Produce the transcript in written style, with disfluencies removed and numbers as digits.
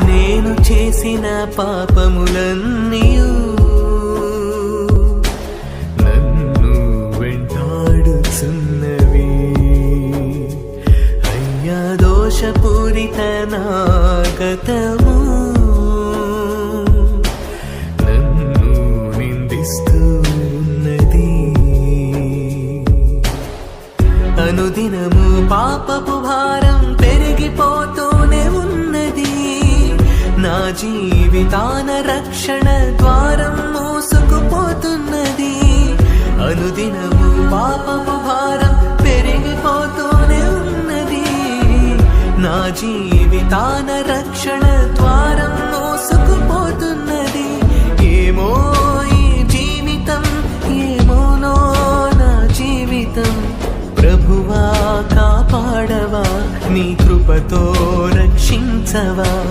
నేను చేసిన పాపములన్నీయు నన్ను వెంటాడుచున్నవి. అయ్యా దోషపూరిత నా గతము నన్ను నిందిస్తున్నది. అనుదినము పాపపు భారం పెరిగిపోతూనే ఉన్నది. నా జీవితాన రక్షణ ద్వారం మూసుకుపోతున్నది. అనుదినము పాపపు భారం పెరిగిపోతూనే ఉన్నది. నా జీవితాన రక్షణ ద్వారం మూసుకుపోతున్నది. ఏమో ఈ జీవితం, ఏమోనో నా జీవితం. ప్రభువా కాపాడవా, నీ కృపతో రక్షించవా.